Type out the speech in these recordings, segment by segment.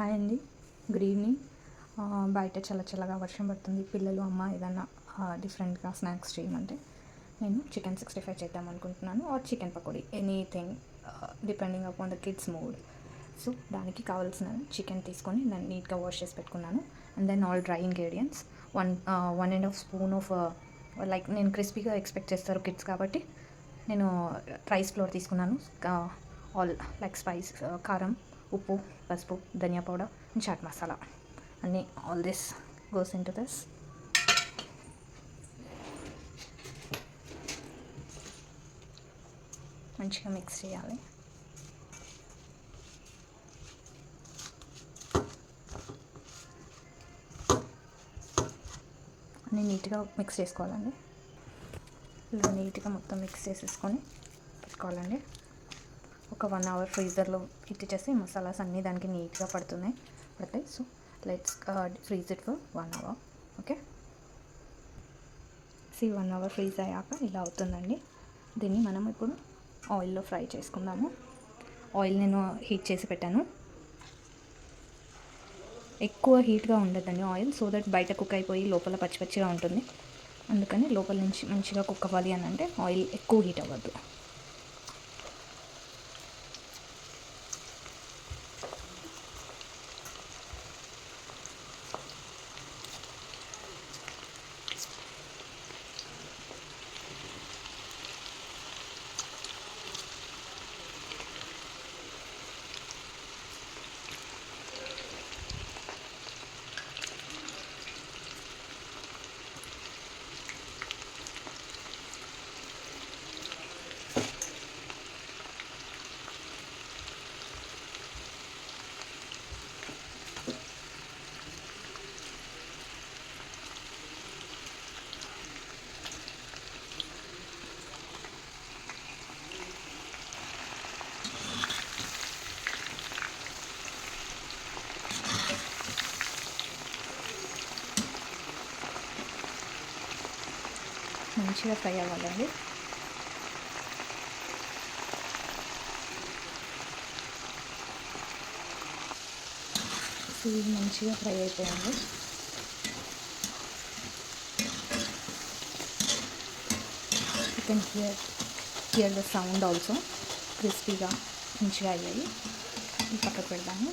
Hi అండి, good evening. బయట చల్లగా వర్షం పడుతుంది. పిల్లలు అమ్మ ఏదన్నా డిఫరెంట్గా స్నాక్స్ చేయమంటే నేను చికెన్ 65 చేద్దాం అనుకుంటున్నాను, or chicken pakodi, anything depending upon the kids mood. So దానికి కావాల్సిన చికెన్ తీసుకొని దాన్ని నీట్గా వాష్ చేసి పెట్టుకున్నాను. And then all dry ingredients, 1.5 spoon of like నేను క్రిస్పీగా ఎక్స్పెక్ట్ చేస్తారు కిడ్స్ కాబట్టి నేను రైస్ ఫ్లోర్ తీసుకున్నాను. ఆల్ లైక్ స్పైస్, కారం, ఉప్పు, పసుపు, ధనియా పౌడర్, చాట్ మసాలా అన్నీ all this goes into this. మంచిగా మిక్స్ చేయాలి. అన్నీ నీట్గా మిక్స్ చేసుకోవాలండి. ఇలా నీట్గా మొత్తం మిక్స్ చేసేసుకొని పెట్టుకోవాలండి. ఒక 1 అవర్ ఫ్రీజర్లో ఇచ్చేసి మసాలాస్ అన్నీ దానికి నీట్గా పడతాయి. So let's freeze it for 1 hour. Okay, 1 hour freeze అయ్యాక ఇలా అవుతుందండి. దీన్ని మనం ఇప్పుడు ఆయిల్లో ఫ్రై చేసుకుందాము. ఆయిల్ నేను హీట్ చేసి పెట్టాను. ఎక్కువ హీట్గా ఉండదండి ఆయిల్, సో దట్ బయట కుక్ అయిపోయి లోపల పచ్చిగా ఉంటుంది. అందుకని లోపల నుంచి మంచిగా కుక్ అవ్వాలి అని అంటే ఆయిల్ ఎక్కువ హీట్ అవ్వద్దు. మంచిగా ఫ్రై అవ్వాలండి. ఇది మంచిగా ఫ్రై అయిపోయింది. You can hear the sound also. క్రిస్పీగా మంచిగా అయ్యాయి. పక్కకు పెడదాము.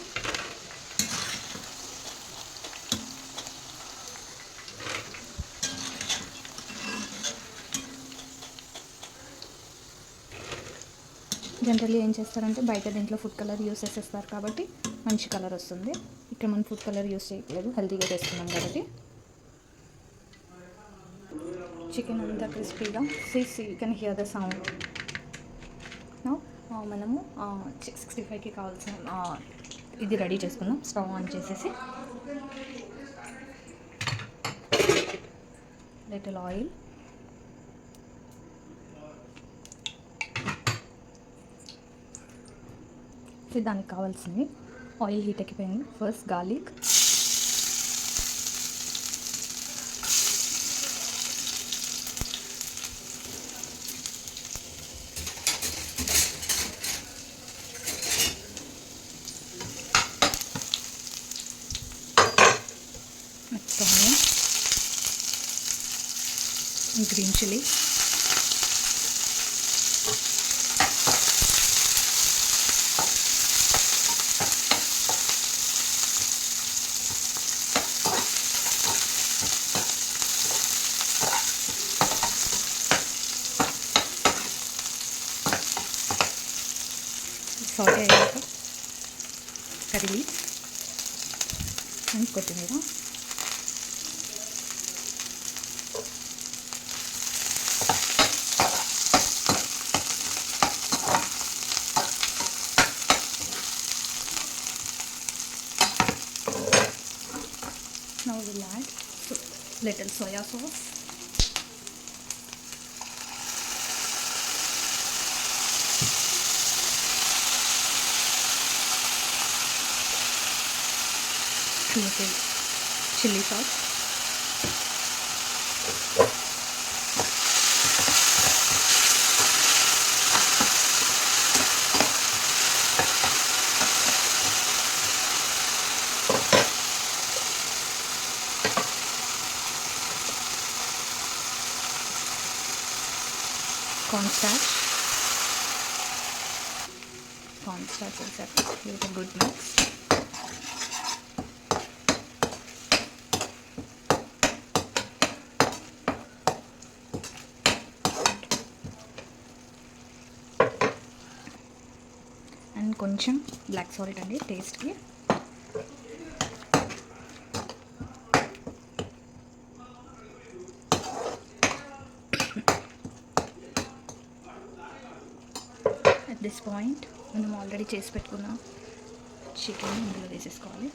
జనరల్లీ ఏం చేస్తారంటే బయట దీంట్లో ఫుడ్ కలర్ యూస్ చేసేస్తారు కాబట్టి మంచి కలర్ వస్తుంది. ఇక్కడ మనం ఫుడ్ కలర్ యూస్ చేయట్లేదు, హెల్తీగా చేస్తున్నాం కాబట్టి. చికెన్ అంతా క్రిస్పీగా you can hear the sound. మనము 65కి కావాల్సిన ఇది రెడీ చేసుకుందాం. స్టవ్ ఆన్ చేసేసి లిటిల్ ఆయిల్, దానికి కావాల్సింది ఆయిల్ హీట్ ఎక్కిపోయింది. First garlic, next onion, green chilli, sauté అయ్యాక కర్రీ లీవ్స్ అండ్ కొత్తిమీర. Now we'll add little soya sauce, little chili sauce, cornstarch వేసారు. Give it a good mix. And కొంచెం black salt అండి టేస్ట్కి. At this point మనం already చేసి పెట్టుకున్న chicken ఇందులో వేసేసుకోవాలి.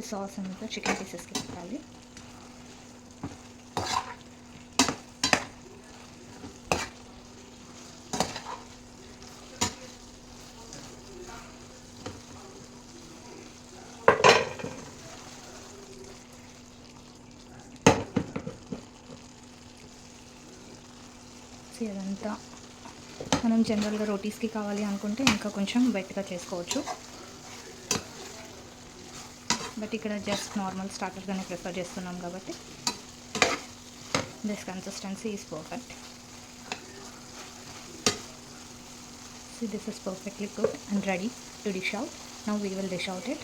ఈ సాస్ అంతా చికెన్ పీసెస్కి పెట్టాలి. ఇదంతా మనం జనరల్గా రోటీస్కి కావాలి అనుకుంటే ఇంకా కొంచెం వెట్గా చేసుకోవచ్చు, బట్ ఇక్కడ జస్ట్ నార్మల్ స్టార్టర్గానే ప్రిఫర్ చేస్తున్నాం కాబట్టి this consistency is perfect. See, this is perfectly cooked and ready to dish out. Now we will dish out it.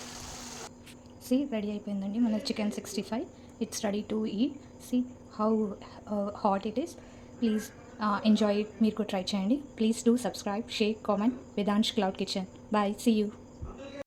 See, ready అయిపోయిందండి మన chicken 65. It's ready to eat. See how hot it is. Please enjoy it. మీరు కూడా try చేయండి. Please do subscribe, share, comment. Vedansh Cloud Kitchen. Bye. See you.